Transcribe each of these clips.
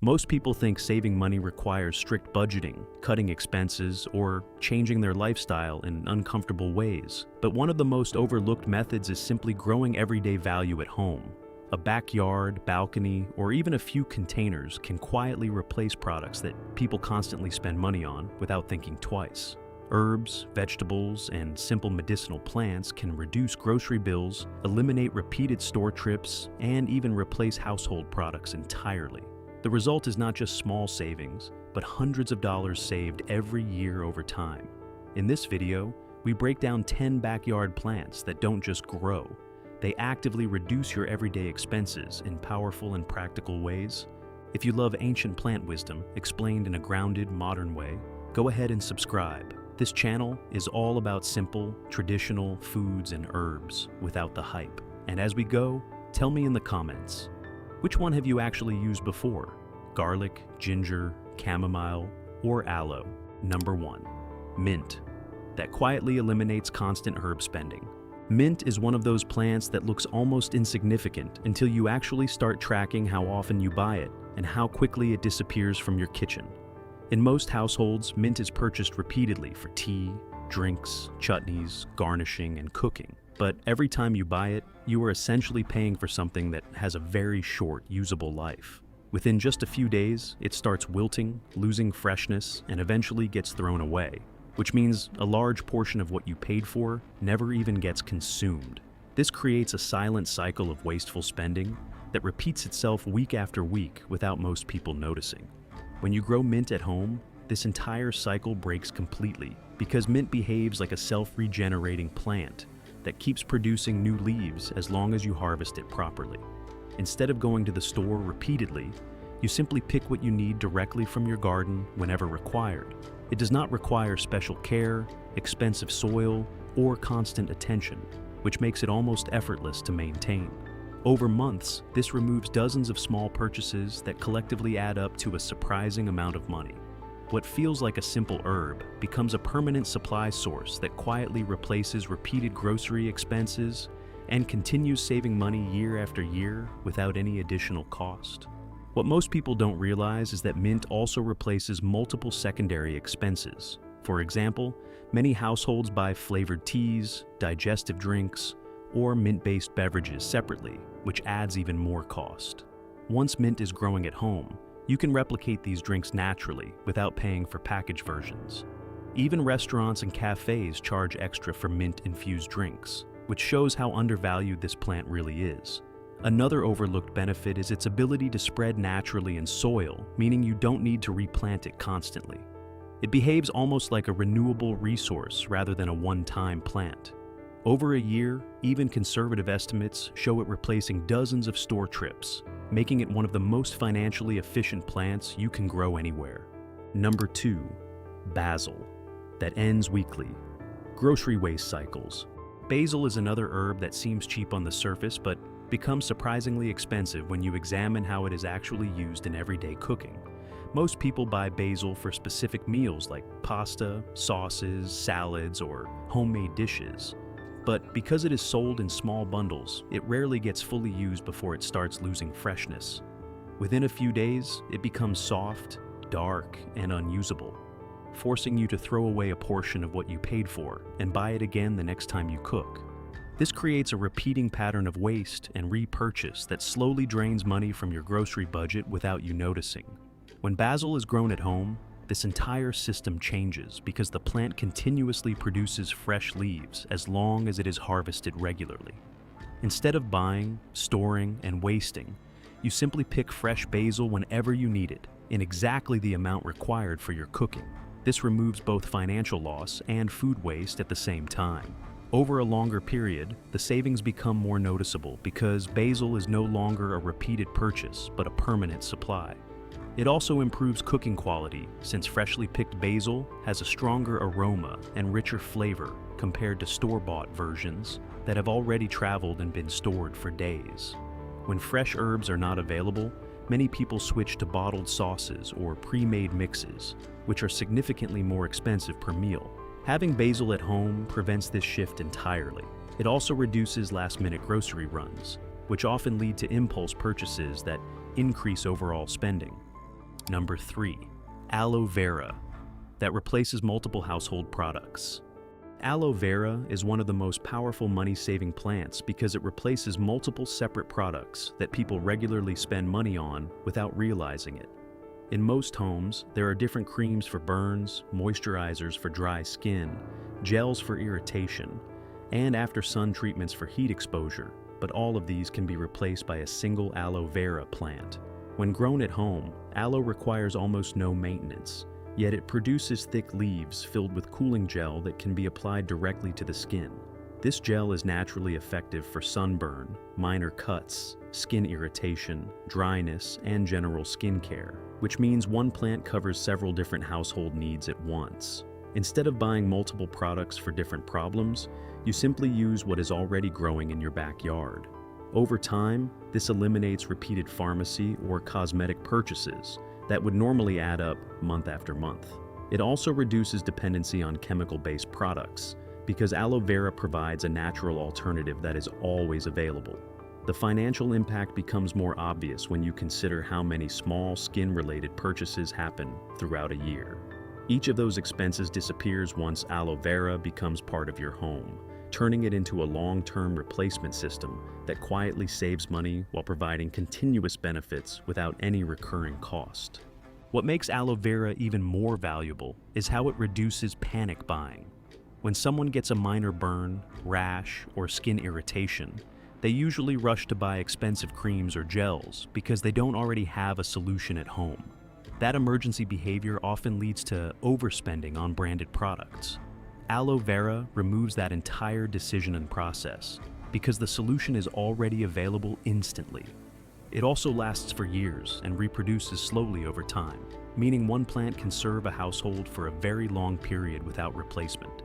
Most people think saving money requires strict budgeting, cutting expenses, or changing their lifestyle in uncomfortable ways. But one of the most overlooked methods is simply growing everyday value at home. A backyard, balcony, or even a few containers can quietly replace products that people constantly spend money on without thinking twice. Herbs, vegetables, and simple medicinal plants can reduce grocery bills, eliminate repeated store trips, and even replace household products entirely. The result is not just small savings, but hundreds of dollars saved every year over time. In this video, we break down 10 backyard plants that don't just grow. They actively reduce your everyday expenses in powerful and practical ways. If you love ancient plant wisdom explained in a grounded, modern way, go ahead and subscribe. This channel is all about simple, traditional foods and herbs without the hype. And as we go, tell me in the comments, which one have you actually used before? Garlic, ginger, chamomile, or aloe? Number 1. Mint. That quietly eliminates constant herb spending. Mint is one of those plants that looks almost insignificant until you actually start tracking how often you buy it and how quickly it disappears from your kitchen. In most households, mint is purchased repeatedly for tea, drinks, chutneys, garnishing, and cooking. But every time you buy it, you are essentially paying for something that has a very short, usable life. Within just a few days, it starts wilting, losing freshness, and eventually gets thrown away, which means a large portion of what you paid for never even gets consumed. This creates a silent cycle of wasteful spending that repeats itself week after week without most people noticing. When you grow mint at home, this entire cycle breaks completely because mint behaves like a self-regenerating plant that keeps producing new leaves as long as you harvest it properly. Instead of going to the store repeatedly, you simply pick what you need directly from your garden whenever required. It does not require special care, expensive soil, or constant attention, which makes it almost effortless to maintain. Over months, this removes dozens of small purchases that collectively add up to a surprising amount of money. What feels like a simple herb becomes a permanent supply source that quietly replaces repeated grocery expenses and continues saving money year after year without any additional cost. What most people don't realize is that mint also replaces multiple secondary expenses. For example, many households buy flavored teas, digestive drinks, or mint-based beverages separately, which adds even more cost. Once mint is growing at home, you can replicate these drinks naturally without paying for packaged versions. Even restaurants and cafes charge extra for mint-infused drinks, which shows how undervalued this plant really is. Another overlooked benefit is its ability to spread naturally in soil, meaning you don't need to replant it constantly. It behaves almost like a renewable resource rather than a one-time plant. Over a year, even conservative estimates show it replacing dozens of store trips, making it one of the most financially efficient plants you can grow anywhere. Number 2. Basil. That ends weekly. Grocery waste cycles. Basil is another herb that seems cheap on the surface, but becomes surprisingly expensive when you examine how it is actually used in everyday cooking. Most people buy basil for specific meals like pasta, sauces, salads, or homemade dishes. But because it is sold in small bundles, it rarely gets fully used before it starts losing freshness. Within a few days, it becomes soft, dark, and unusable, forcing you to throw away a portion of what you paid for and buy it again the next time you cook. This creates a repeating pattern of waste and repurchase that slowly drains money from your grocery budget without you noticing. When basil is grown at home, this entire system changes because the plant continuously produces fresh leaves as long as it is harvested regularly. Instead of buying, storing, and wasting, you simply pick fresh basil whenever you need it, in exactly the amount required for your cooking. This removes both financial loss and food waste at the same time. Over a longer period, the savings become more noticeable because basil is no longer a repeated purchase, but a permanent supply. It also improves cooking quality since freshly picked basil has a stronger aroma and richer flavor compared to store-bought versions that have already traveled and been stored for days. When fresh herbs are not available, many people switch to bottled sauces or pre-made mixes, which are significantly more expensive per meal. Having basil at home prevents this shift entirely. It also reduces last-minute grocery runs, which often lead to impulse purchases that increase overall spending. Number 3. Aloe vera, that replaces multiple household products. Aloe vera is one of the most powerful money-saving plants because it replaces multiple separate products that people regularly spend money on without realizing it. In most homes, there are different creams for burns, moisturizers for dry skin, gels for irritation, and after-sun treatments for heat exposure, but all of these can be replaced by a single aloe vera plant. When grown at home, aloe requires almost no maintenance, yet it produces thick leaves filled with cooling gel that can be applied directly to the skin. This gel is naturally effective for sunburn, minor cuts, skin irritation, dryness, and general skin care, which means one plant covers several different household needs at once. Instead of buying multiple products for different problems, you simply use what is already growing in your backyard. Over time, this eliminates repeated pharmacy or cosmetic purchases that would normally add up month after month. It also reduces dependency on chemical-based products because aloe vera provides a natural alternative that is always available. The financial impact becomes more obvious when you consider how many small skin-related purchases happen throughout a year. Each of those expenses disappears once aloe vera becomes part of your home, turning it into a long-term replacement system that quietly saves money while providing continuous benefits without any recurring cost. What makes aloe vera even more valuable is how it reduces panic buying. When someone gets a minor burn, rash, or skin irritation, they usually rush to buy expensive creams or gels because they don't already have a solution at home. That emergency behavior often leads to overspending on branded products. Aloe vera removes that entire decision and process because the solution is already available instantly. It also lasts for years and reproduces slowly over time, meaning one plant can serve a household for a very long period without replacement.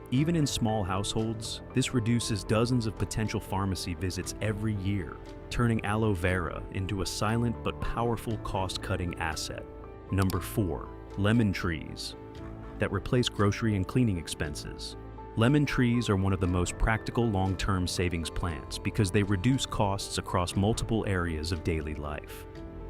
Even in small households, this reduces dozens of potential pharmacy visits every year, turning aloe vera into a silent but powerful cost-cutting asset. Number 4. Lemon trees, that replace grocery and cleaning expenses. Lemon trees are one of the most practical long-term savings plants because they reduce costs across multiple areas of daily life.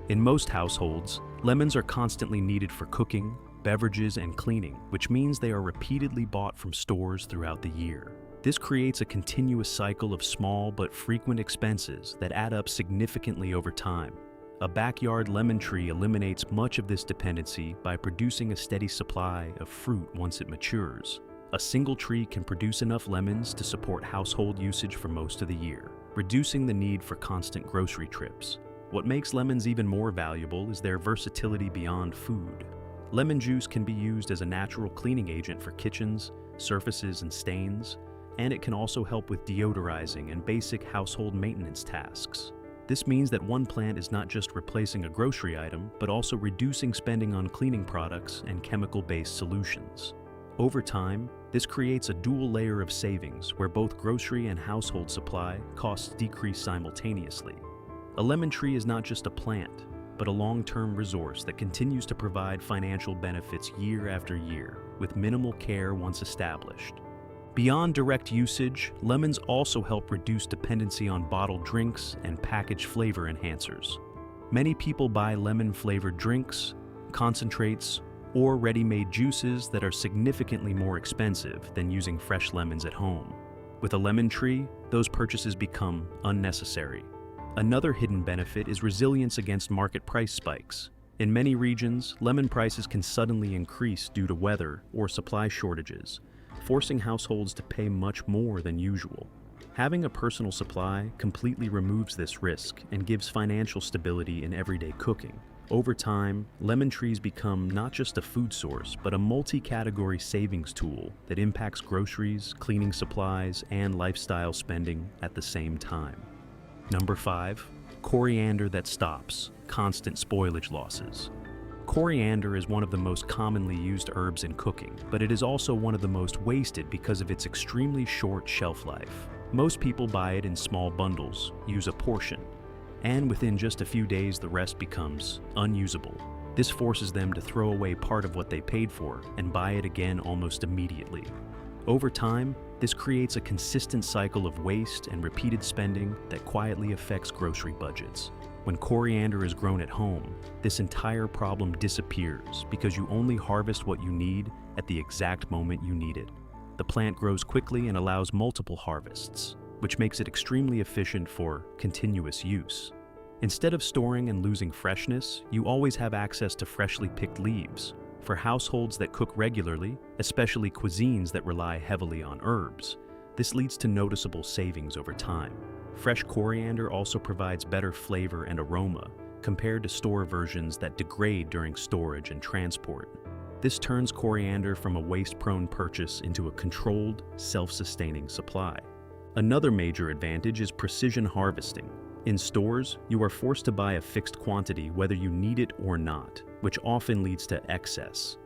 In most households, lemons are constantly needed for cooking, beverages, and cleaning, which means they are repeatedly bought from stores throughout the year. This creates a continuous cycle of small but frequent expenses that add up significantly over time. A backyard lemon tree eliminates much of this dependency by producing a steady supply of fruit once it matures. A single tree can produce enough lemons to support household usage for most of the year, reducing the need for constant grocery trips. What makes lemons even more valuable is their versatility beyond food. Lemon juice can be used as a natural cleaning agent for kitchens, surfaces, and stains, and it can also help with deodorizing and basic household maintenance tasks. This means that one plant is not just replacing a grocery item, but also reducing spending on cleaning products and chemical-based solutions. Over time, this creates a dual layer of savings where both grocery and household supply costs decrease simultaneously. A lemon tree is not just a plant, but a long-term resource that continues to provide financial benefits year after year, with minimal care once established. Beyond direct usage, lemons also help reduce dependency on bottled drinks and packaged flavor enhancers. Many people buy lemon-flavored drinks, concentrates, or ready-made juices that are significantly more expensive than using fresh lemons at home. With a lemon tree, those purchases become unnecessary. Another hidden benefit is resilience against market price spikes. In many regions, lemon prices can suddenly increase due to weather or supply shortages, forcing households to pay much more than usual. Having a personal supply completely removes this risk and gives financial stability in everyday cooking. Over time, lemon trees become not just a food source, but a multi-category savings tool that impacts groceries, cleaning supplies, and lifestyle spending at the same time. Number 5. Coriander that stops constant spoilage losses. Coriander is one of the most commonly used herbs in cooking, but it is also one of the most wasted because of its extremely short shelf life. Most people buy it in small bundles, use a portion, and within just a few days the rest becomes unusable. This forces them to throw away part of what they paid for and buy it again almost immediately. Over time, this creates a consistent cycle of waste and repeated spending that quietly affects grocery budgets. When coriander is grown at home, this entire problem disappears because you only harvest what you need at the exact moment you need it. The plant grows quickly and allows multiple harvests, which makes it extremely efficient for continuous use. Instead of storing and losing freshness, you always have access to freshly picked leaves. For households that cook regularly, especially cuisines that rely heavily on herbs, this leads to noticeable savings over time. Fresh coriander also provides better flavor and aroma compared to store versions that degrade during storage and transport. This turns coriander from a waste-prone purchase into a controlled, self-sustaining supply. Another major advantage is precision harvesting. In stores, you are forced to buy a fixed quantity whether you need it or not, which often leads to excess.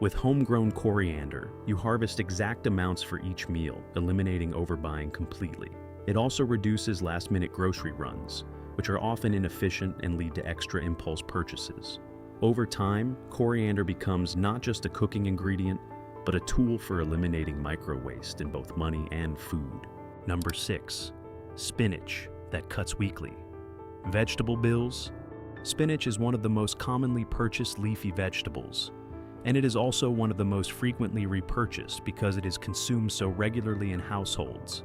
With homegrown coriander, you harvest exact amounts for each meal, eliminating overbuying completely. It also reduces last-minute grocery runs, which are often inefficient and lead to extra impulse purchases. Over time, coriander becomes not just a cooking ingredient, but a tool for eliminating micro-waste in both money and food. Number 6. Spinach that cuts weekly. Vegetable bills. Spinach is one of the most commonly purchased leafy vegetables, and it is also one of the most frequently repurchased because it is consumed so regularly in households.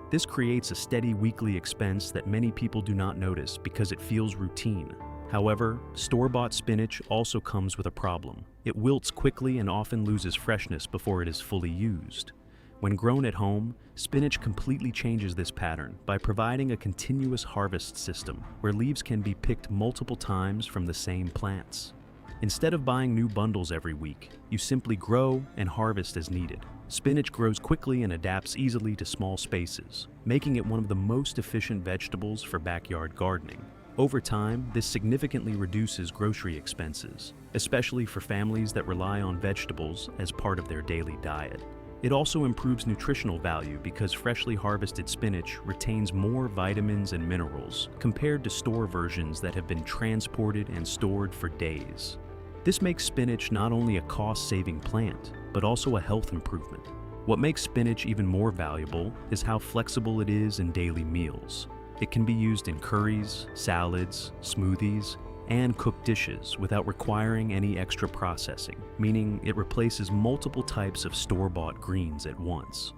This creates a steady weekly expense that many people do not notice because it feels routine. However, store-bought spinach also comes with a problem. It wilts quickly and often loses freshness before it is fully used. When grown at home, spinach completely changes this pattern by providing a continuous harvest system where leaves can be picked multiple times from the same plants. Instead of buying new bundles every week, you simply grow and harvest as needed. Spinach grows quickly and adapts easily to small spaces, making it one of the most efficient vegetables for backyard gardening. Over time, this significantly reduces grocery expenses, especially for families that rely on vegetables as part of their daily diet. It also improves nutritional value because freshly harvested spinach retains more vitamins and minerals compared to store versions that have been transported and stored for days. This makes spinach not only a cost-saving plant, but also a health improvement. What makes spinach even more valuable is how flexible it is in daily meals. It can be used in curries, salads, smoothies, and cooked dishes without requiring any extra processing, meaning it replaces multiple types of store-bought greens at once.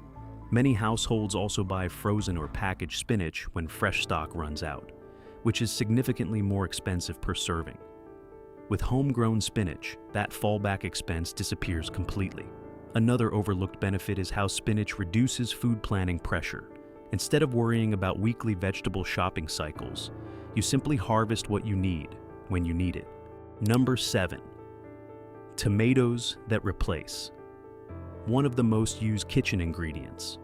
Many households also buy frozen or packaged spinach when fresh stock runs out, which is significantly more expensive per serving. With homegrown spinach, that fallback expense disappears completely. Another overlooked benefit is how spinach reduces food planning pressure. Instead of worrying about weekly vegetable shopping cycles, you simply harvest what you need when you need it. Number 7. Tomatoes that replace. One of the most used kitchen ingredients.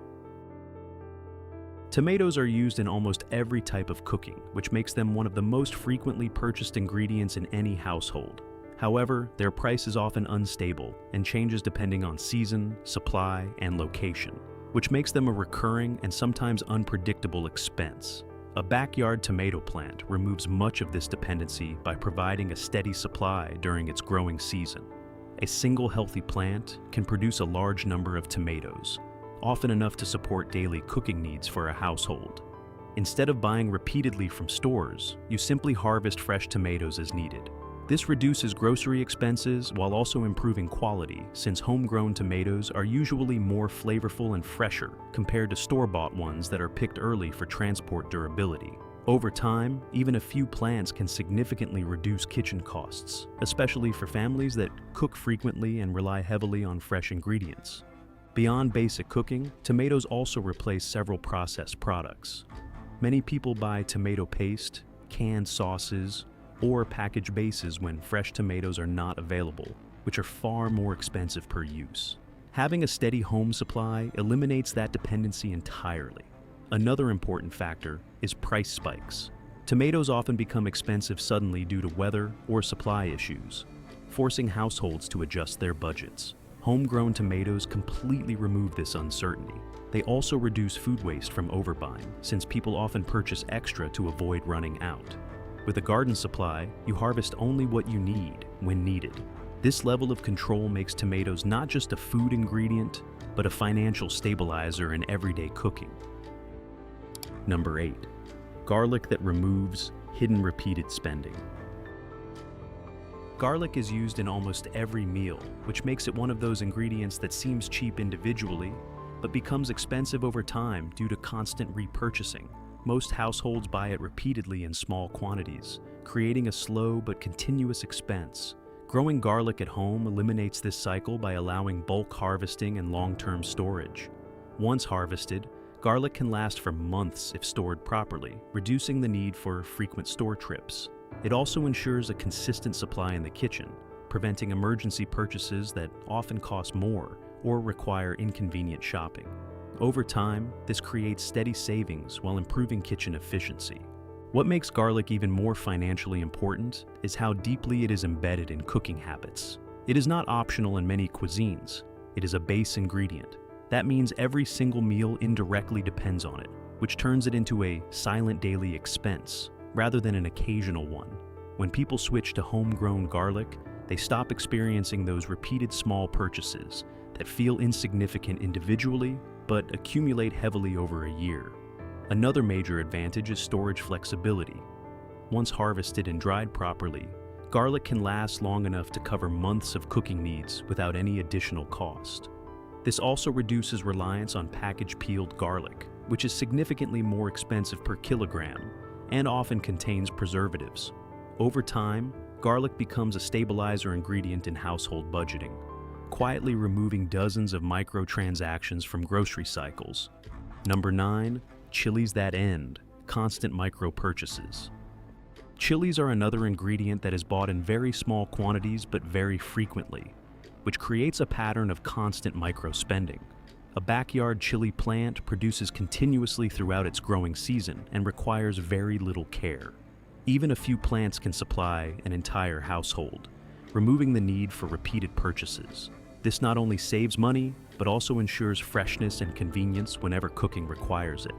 Tomatoes are used in almost every type of cooking, which makes them one of the most frequently purchased ingredients in any household. However, their price is often unstable and changes depending on season, supply, and location, which makes them a recurring and sometimes unpredictable expense. A backyard tomato plant removes much of this dependency by providing a steady supply during its growing season. A single healthy plant can produce a large number of tomatoes, often enough to support daily cooking needs for a household. Instead of buying repeatedly from stores, you simply harvest fresh tomatoes as needed. This reduces grocery expenses while also improving quality, since homegrown tomatoes are usually more flavorful and fresher compared to store-bought ones that are picked early for transport durability. Over time, even a few plants can significantly reduce kitchen costs, especially for families that cook frequently and rely heavily on fresh ingredients. Beyond basic cooking, tomatoes also replace several processed products. Many people buy tomato paste, canned sauces, or packaged bases when fresh tomatoes are not available, which are far more expensive per use. Having a steady home supply eliminates that dependency entirely. Another important factor is price spikes. Tomatoes often become expensive suddenly due to weather or supply issues, forcing households to adjust their budgets. Homegrown tomatoes completely remove this uncertainty. They also reduce food waste from overbuying, since people often purchase extra to avoid running out. With a garden supply, you harvest only what you need when needed. This level of control makes tomatoes not just a food ingredient, but a financial stabilizer in everyday cooking. Number 8. Garlic that removes hidden repeated spending. Garlic is used in almost every meal, which makes it one of those ingredients that seems cheap individually, but becomes expensive over time due to constant repurchasing. Most households buy it repeatedly in small quantities, creating a slow but continuous expense. Growing garlic at home eliminates this cycle by allowing bulk harvesting and long-term storage. Once harvested, garlic can last for months if stored properly, reducing the need for frequent store trips. It also ensures a consistent supply in the kitchen, preventing emergency purchases that often cost more or require inconvenient shopping. Over time, this creates steady savings while improving kitchen efficiency. What makes garlic even more financially important is how deeply it is embedded in cooking habits. It is not optional in many cuisines. It is a base ingredient. That means every single meal indirectly depends on it, which turns it into a silent daily expense rather than an occasional one. When people switch to homegrown garlic, they stop experiencing those repeated small purchases that feel insignificant individually but accumulate heavily over a year. Another major advantage is storage flexibility. Once harvested and dried properly, garlic can last long enough to cover months of cooking needs without any additional cost. This also reduces reliance on packaged peeled garlic, which is significantly more expensive per kilogram and often contains preservatives. Over time, garlic becomes a stabilizer ingredient in household budgeting, quietly removing dozens of microtransactions from grocery cycles. Number 9. Chilies that end, constant micro purchases. Chilies are another ingredient that is bought in very small quantities but very frequently, which creates a pattern of constant micro spending. A backyard chili plant produces continuously throughout its growing season and requires very little care. Even a few plants can supply an entire household, removing the need for repeated purchases. This not only saves money, but also ensures freshness and convenience whenever cooking requires it.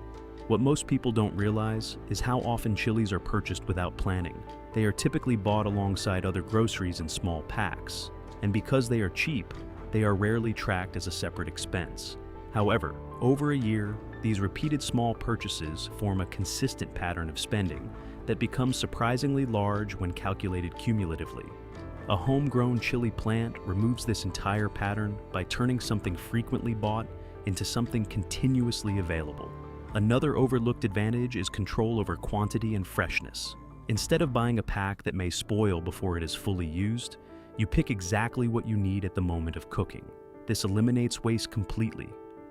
What most people don't realize is how often chilies are purchased without planning. They are typically bought alongside other groceries in small packs, and because they are cheap, they are rarely tracked as a separate expense. However, over a year, these repeated small purchases form a consistent pattern of spending that becomes surprisingly large when calculated cumulatively. A homegrown chili plant removes this entire pattern by turning something frequently bought into something continuously available. Another overlooked advantage is control over quantity and freshness. Instead of buying a pack that may spoil before it is fully used, you pick exactly what you need at the moment of cooking. This eliminates waste completely.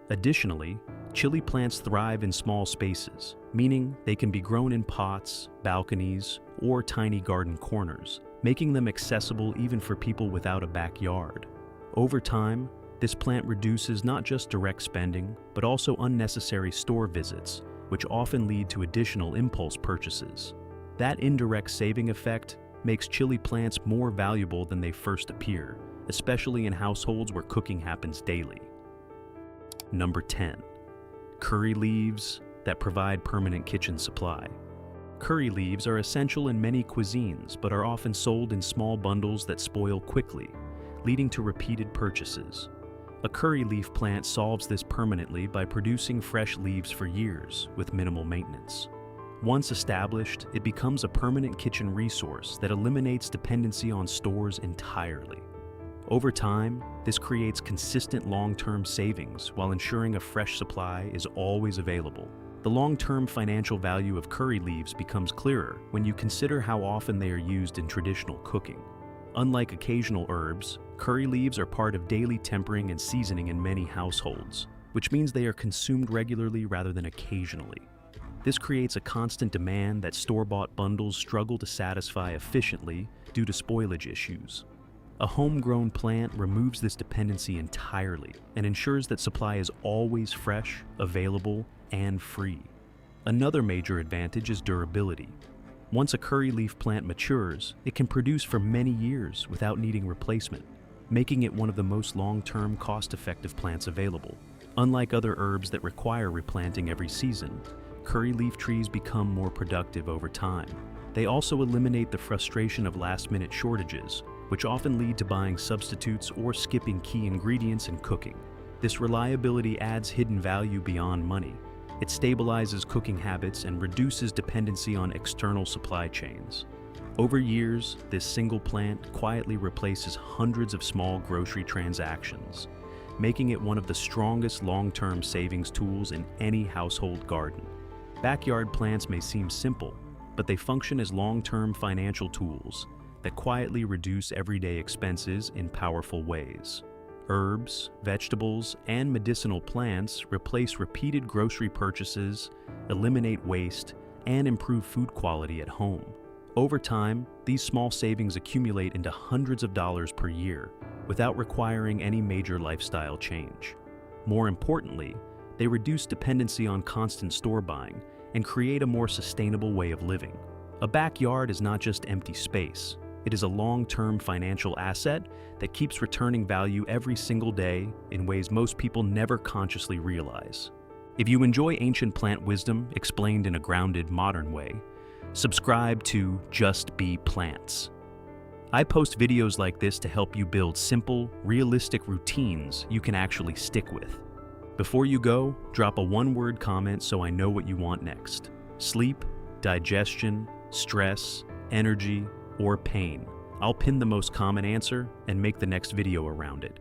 Additionally, chili plants thrive in small spaces, meaning they can be grown in pots, balconies, or tiny garden corners, making them accessible even for people without a backyard. Over time, this plant reduces not just direct spending, but also unnecessary store visits, which often lead to additional impulse purchases. That indirect saving effect makes chili plants more valuable than they first appear, especially in households where cooking happens daily. Number 10. Curry leaves that provide permanent kitchen supply. Curry leaves are essential in many cuisines, but are often sold in small bundles that spoil quickly, leading to repeated purchases. A curry leaf plant solves this permanently by producing fresh leaves for years with minimal maintenance. Once established, it becomes a permanent kitchen resource that eliminates dependency on stores entirely. Over time, this creates consistent long-term savings while ensuring a fresh supply is always available. The long-term financial value of curry leaves becomes clearer when you consider how often they are used in traditional cooking. Unlike occasional herbs, curry leaves are part of daily tempering and seasoning in many households, which means they are consumed regularly rather than occasionally. This creates a constant demand that store-bought bundles struggle to satisfy efficiently due to spoilage issues. A homegrown plant removes this dependency entirely and ensures that supply is always fresh, available, and free. Another major advantage is durability. Once a curry leaf plant matures, it can produce for many years without needing replacement, making it one of the most long-term, cost-effective plants available. Unlike other herbs that require replanting every season, curry leaf trees become more productive over time. They also eliminate the frustration of last-minute shortages, which often lead to buying substitutes or skipping key ingredients in cooking. This reliability adds hidden value beyond money. It stabilizes cooking habits and reduces dependency on external supply chains. Over years, this single plant quietly replaces hundreds of small grocery transactions, making it one of the strongest long-term savings tools in any household garden. Backyard plants may seem simple, but they function as long-term financial tools that quietly reduce everyday expenses in powerful ways. Herbs, vegetables, and medicinal plants replace repeated grocery purchases, eliminate waste, and improve food quality at home. Over time, these small savings accumulate into hundreds of dollars per year without requiring any major lifestyle change. More importantly, they reduce dependency on constant store buying and create a more sustainable way of living. A backyard is not just empty space. It is a long-term financial asset that keeps returning value every single day in ways most people never consciously realize. If you enjoy ancient plant wisdom explained in a grounded, modern way, subscribe to Just Be Plants. I post videos like this to help you build simple, realistic routines you can actually stick with. Before you go, drop a one-word comment so I know what you want next. Sleep, digestion, stress, energy, or pain. I'll pin the most common answer and make the next video around it.